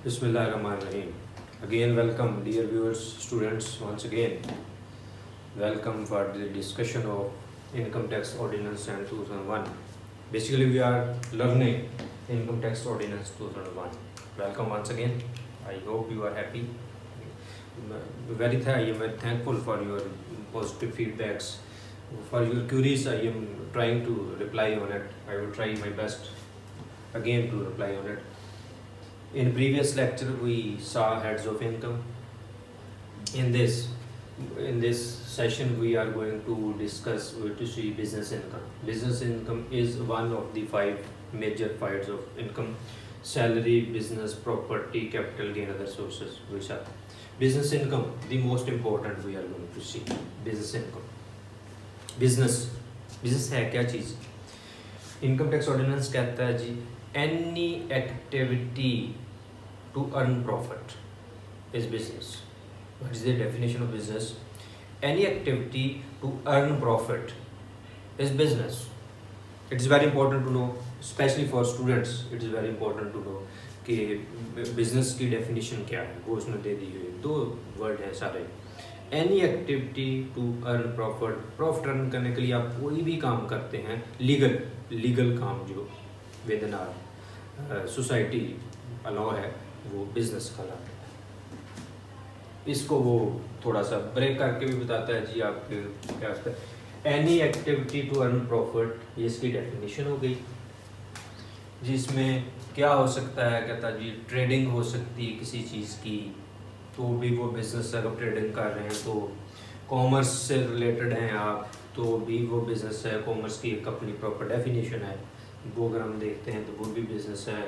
Bismillahirrahmanirrahim. Again, welcome, dear viewers, students. Once again, welcome for the discussion of Income Tax Ordinance and 2001. Basically, we are learning Income Tax Ordinance 2001. Welcome once again. I hope you are happy. I am very thankful for your positive feedbacks. For your queries, I am trying to reply on it. I will try my best again to reply on it. In previous lecture, we saw heads of income. In this session, we are going to discuss to see business income. Business income is one of the 5 major files of income: salary, business, property, capital gain, other sources. Which are business income, the most important we are going to see. Business income. Business है क्या चीज़? Income tax ordinance कहता है जी, any activity to earn profit is business. What is the definition of business? Any activity to earn profit is business. It is very important to know, specially for students. It is very important to know कि business की definition क्या है. वो उसने दे दी हुई 2 word हैं सारे. Any activity to earn profit earn करने के लिए आप कोई भी काम करते हैं, लीगल काम जो within our society allow है, वो बिजनेस कहलाता है. इसको वो थोड़ा सा ब्रेक करके भी बताता है जी. आप क्या होता है any activity to earn profit, ये इसकी डेफिनेशन हो गई. जिसमें क्या हो सकता है, कहता जी ट्रेडिंग हो सकती है किसी चीज़ की, तो भी वो बिज़नेस. अगर ट्रेडिंग कर रहे हैं तो कॉमर्स से रिलेटेड हैं आप, तो भी वो बिज़नेस है. कॉमर्स की एक अपनी प्रॉपर डेफिनेशन है, वो अगर हम देखते हैं तो वो भी बिज़नेस है.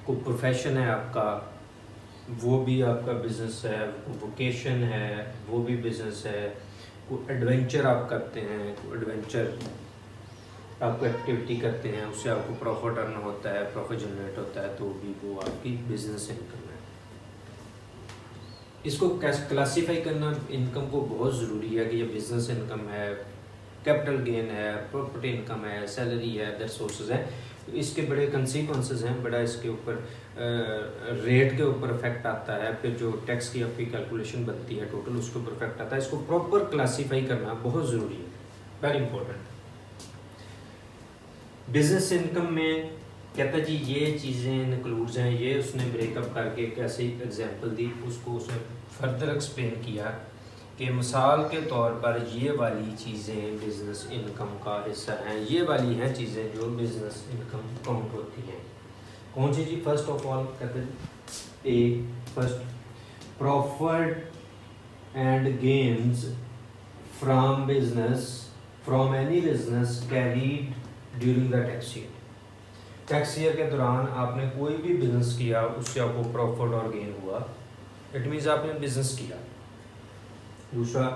कोई प्रोफेशन है आपका, वो भी आपका बिज़नेस है. वोकेशन है, वो भी बिज़नेस है. कोई एडवेंचर आप करते हैं, कोई एडवेंचर आपको एक्टिविटी करते हैं, उससे आपको प्रॉफिट अर्न होता है, प्रॉफिट जनरेट होता है, तो भी वो आपकी बिज़नेस इनकम है. इसको कैसे क्लासीफाई करना इनकम को बहुत ज़रूरी है कि ये बिज़नेस इनकम है, कैपिटल गेन है, प्रॉपर्टी इनकम है, सैलरी है, अदर सोर्सेज हैं. इसके बड़े कंसीक्वेंसेस हैं, बड़ा इसके ऊपर रेट के ऊपर इफेक्ट आता है. फिर जो टैक्स की आपकी कैलकुलेशन बनती है टोटल, उसके ऊपर इफेक्ट आता है. इसको प्रॉपर क्लासीफाई करना बहुत ज़रूरी है, वेरी इंपॉर्टेंट. बिजनेस इनकम में कहता जी ये चीज़ें इंक्लूड्स हैं. ये उसने ब्रेकअप करके एक ऐसी एग्जांपल दी, उसको उसने फर्दर एक्सप्लेन किया कि मिसाल के तौर पर ये वाली चीज़ें बिज़नेस इनकम का हिस्सा हैं. ये वाली हैं चीज़ें जो बिज़नेस इनकम काउंट होती हैं. कौन सी जी? फर्स्ट ऑफ ऑल कहते हैं A first profit and gains from business, from any business carried during the tax year. Tax year के दौरान आपने कोई भी बिजनेस किया, उससे आपको प्रॉफिट और गेन हुआ, इट मीन्स आपने बिजनेस किया. दूसरा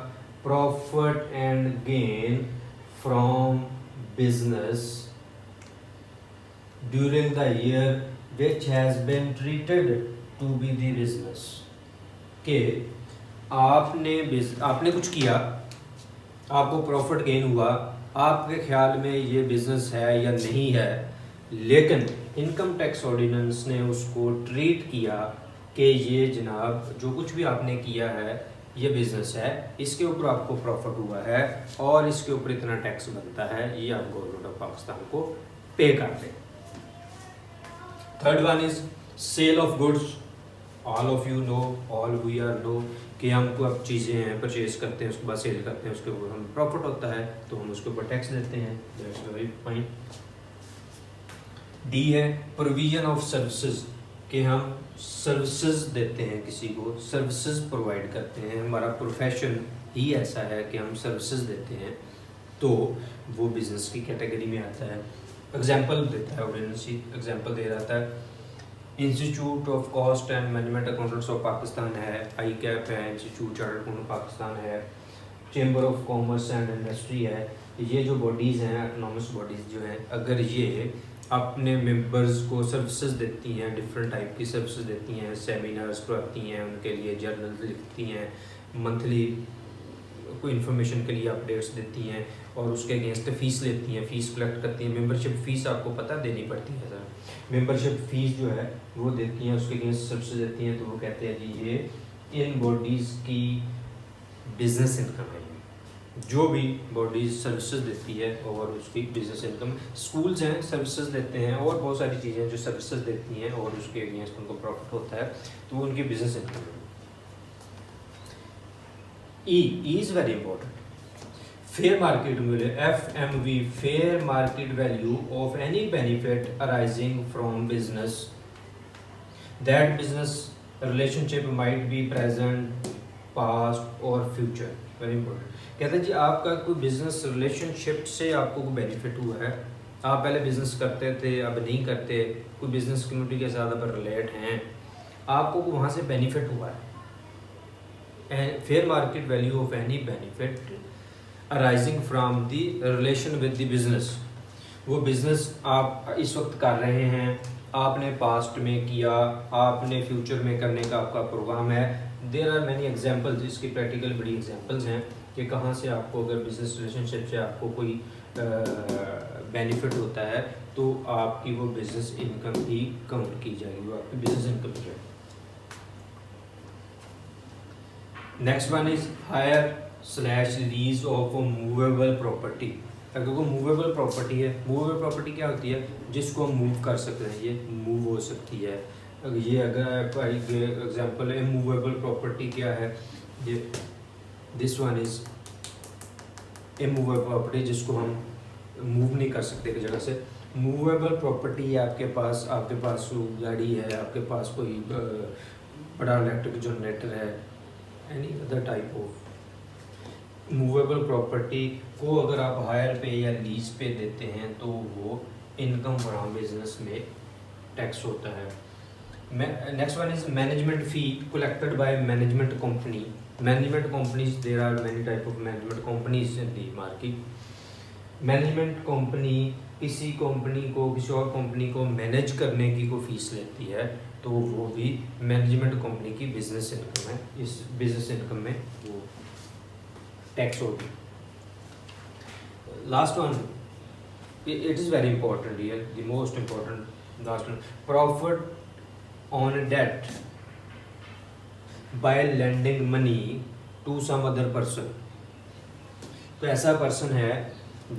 profit and gain from business during the year which has been treated to be the business. के आपने कुछ किया, आपको प्रॉफिट गेन हुआ, आपके ख्याल में ये बिजनेस है या नहीं है, लेकिन इनकम टैक्स ऑर्डिनेंस ने उसको ट्रीट किया कि ये जनाब जो कुछ भी आपने किया है ये बिज़नेस है, इसके ऊपर आपको प्रॉफिट हुआ है और इसके ऊपर इतना टैक्स बनता है, ये आप गवर्नमेंट ऑफ पाकिस्तान को पे करते हैं. Third one is sale of goods. All of you know, all we are know कि हमको अब चीज़ें हैं परचेज करते हैं, उसके बाद सेल करते हैं, उसके ऊपर हम प्रॉफिट होता है तो हम उसके ऊपर टैक्स देते हैं. That's very fine. डी है प्रोविजन ऑफ सर्विसेज, कि हम सर्विसेज देते हैं किसी को, सर्विसेज प्रोवाइड करते हैं. हमारा प्रोफेशन ही ऐसा है कि हम सर्विसेज देते हैं, तो वो बिजनेस की कैटेगरी में आता है. एग्जांपल देता है ऑर्डिनेंस, एग्जांपल दे रहा है. Institute of cost and management accountants of Pakistan है, आई कैप है, इंस्टीट्यूट चार्टर्ड अकाउंटेंट पाकिस्तान है, chamber of commerce and industry है. ये जो बॉडीज़ हैं, इकोनॉमिक्स बॉडीज़ जो हैं, अगर ये अपने मेंबर्स को सर्विसेज देती हैं, डिफरेंट टाइप की सर्विसेज देती हैं, सेमिनार्स करती हैं, उनके लिए जर्नल लिखती हैं, मंथली कोई इन्फॉर्मेशन के लिए अपडेट्स देती हैं और उसके अगेंस्ट फ़ीस लेती हैं, फ़ीस कलेक्ट करती हैं. मेंबरशिप फ़ीस आपको पता देनी पड़ती है सर, मेंबरशिप फीस जो है वो देती हैं, उसके अगेंस्ट सर्विसेज देती हैं, तो वो कहते हैं जी ये इन बॉडीज़ की बिजनेस इनकम है। जो भी बॉडीज सर्विसेज देती है और उसकी बिजनेस इनकम, स्कूल्स हैं सर्विसेज देते हैं और बहुत सारी चीज़ें जो सर्विसेज देती हैं और उसके अगेंस्ट उनको प्रॉफिट होता है, तो वो उनकी बिजनेस इनकम है। E is very important. Fair market value, FMV, fair market value of any benefit arising from business that business relationship might be present, past और फ्यूचर। Very important. कहते हैं जी आपका कोई बिजनेस रिलेशनशिप से आपको कोई benefit हुआ है, आप पहले बिजनेस करते थे अब नहीं करते, कोई बिजनेस कम्युनिटी के साथ आप रिलेट हैं, आपको वहाँ से बेनिफिट हुआ है। Fair market value of any benefit arising from the relation with the business, वो बिजनेस आप इस वक्त कर रहे हैं, आपने पास्ट में किया, आपने फ्यूचर में करने का आपका प्रोग्राम है। देयर आर मैनी एग्जांपल्स, इसकी प्रैक्टिकल बड़ी एग्जांपल्स हैं कि कहाँ से आपको अगर बिजनेस रिलेशनशिप से आपको कोई बेनिफिट होता है तो आपकी वो बिजनेस इनकम ही काउंट की जाएगी, वो आपकी बिजनेस इनकम जो है। Next one is hire slash lease of movable property. अगर कोई मूवेबल प्रॉपर्टी है, मूवेबल प्रॉपर्टी क्या होती है, जिसको हम मूव कर सकते हैं, ये मूव हो सकती है। ये अगर एग्जांपल है मूवेबल प्रॉपर्टी क्या है, ये this one is immovable property, जिसको हम मूव नहीं कर सकते एक जगह से। मूवेबल प्रॉपर्टी है आपके पास गाड़ी है, आपके पास कोई बड़ा इलेक्ट्रिक जनरेटर है, any other type of movable property को अगर आप हायर पे या लीज पे देते हैं तो वो इनकम फ्रॉम बिजनेस में टैक्स होता है। Next one is management fee collected by management company. Management companies, there are many type of management companies in the market. Management company किसी कंपनी को, किसी और कंपनी को मैनेज करने की कोई फीस लेती है, तो वो भी मैनेजमेंट कंपनी की बिजनेस इनकम है। इस बिजनेस इनकम में वो टैक्स होगी। Last one, it is very important here, the most important last one, profit on debt by lending money to some other person. तो ऐसा पर्सन है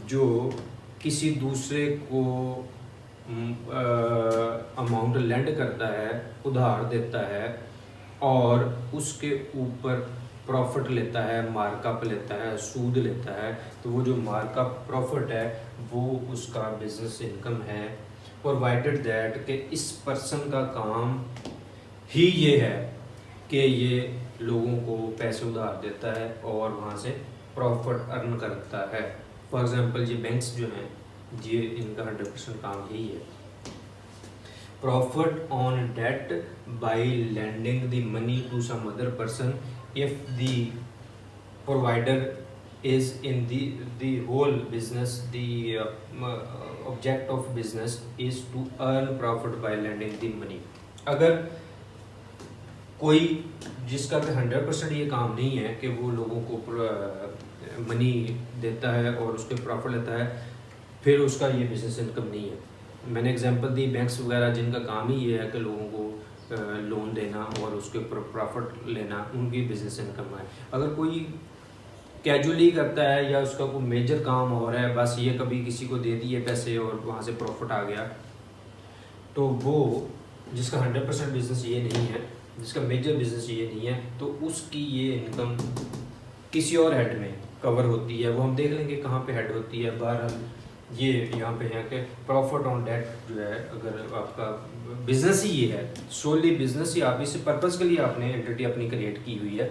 जो किसी दूसरे को अमाउंट लेंड करता है, उधार देता है और उसके ऊपर प्रॉफिट लेता है, मार्कअप लेता है, सूद लेता है, तो वो जो मार्कअप प्रॉफिट है वो उसका बिजनेस इनकम है। प्रोवाइडेड दैट कि इस पर्सन का काम ही ये है कि ये लोगों को पैसे उधार देता है और वहाँ से प्रॉफिट अर्न करता है। फॉर एग्जांपल ये बैंक्स जो हैं, ये इनका 100% काम यही है। Profit on debt by lending the money to some other person if the provider is in the whole business, the object of business is to earn profit by lending the money। अगर कोई जिसका 100% ये काम नहीं है कि वो लोगों को मनी देता है और उसके प्रॉफिट लेता है, फिर उसका ये बिजनेस इनकम नहीं है। मैंने एग्जांपल दी बैंक्स वगैरह जिनका काम ही ये है कि लोगों को लोन देना और उसके ऊपर प्रॉफिट लेना, उनकी बिजनेस इनकम है। अगर कोई कैजुअली करता है या उसका कोई मेजर काम हो रहा है, बस ये कभी किसी को दे दिए पैसे और वहाँ से प्रॉफिट आ गया, तो वो जिसका 100% बिजनेस ये नहीं है, जिसका मेजर बिजनेस ये नहीं है, तो उसकी ये इनकम किसी और हेड में कवर होती है। वो हम देख लेंगे कहाँ पे हेड होती है। बहरहाल ये यहाँ पे है कि प्रॉफिट ऑन डेट जो है, अगर आपका बिजनेस ही ये है, सोली बिजनेस ही, आप इस पर्पज़ के लिए आपने एंटिटी अपनी क्रिएट की हुई है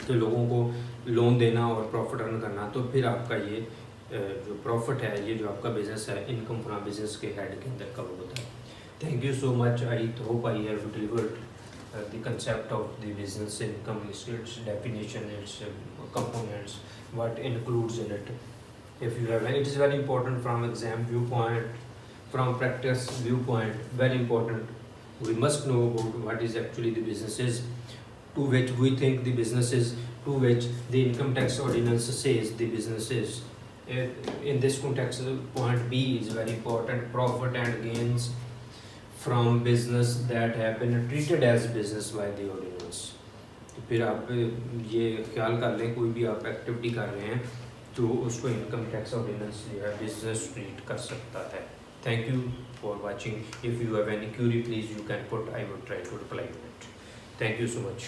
तो लोगों को लोन देना और प्रॉफिट अर्न करना, तो फिर आपका ये जो प्रॉफिट है, ये जो आपका बिजनेस है, इनकम फ्रॉम बिजनेस के हेड के अंदर कवर होता है। Thank you so much. I hope I have delivered the concept of the business income, its definition, its components, what includes in it. If you have, it is very important from exam viewpoint, from practice viewpoint, very important. We must know about what is actually the business is, to which we think the business is, to which the income tax ordinance says the business is. In this context, point B is very important, profit and gains from business that have been treated as business by the ordinance. तो फिर आप ये ख्याल कर लें, कोई भी आप एक्टिविटी कर रहे हैं तो उसको इनकम टैक्स ऑर्डिनेंस जो है बिजनेस ट्रीट कर सकता है। Thank you for watching. If you have any query please you can put, I would try to reply to it. Thank you so much.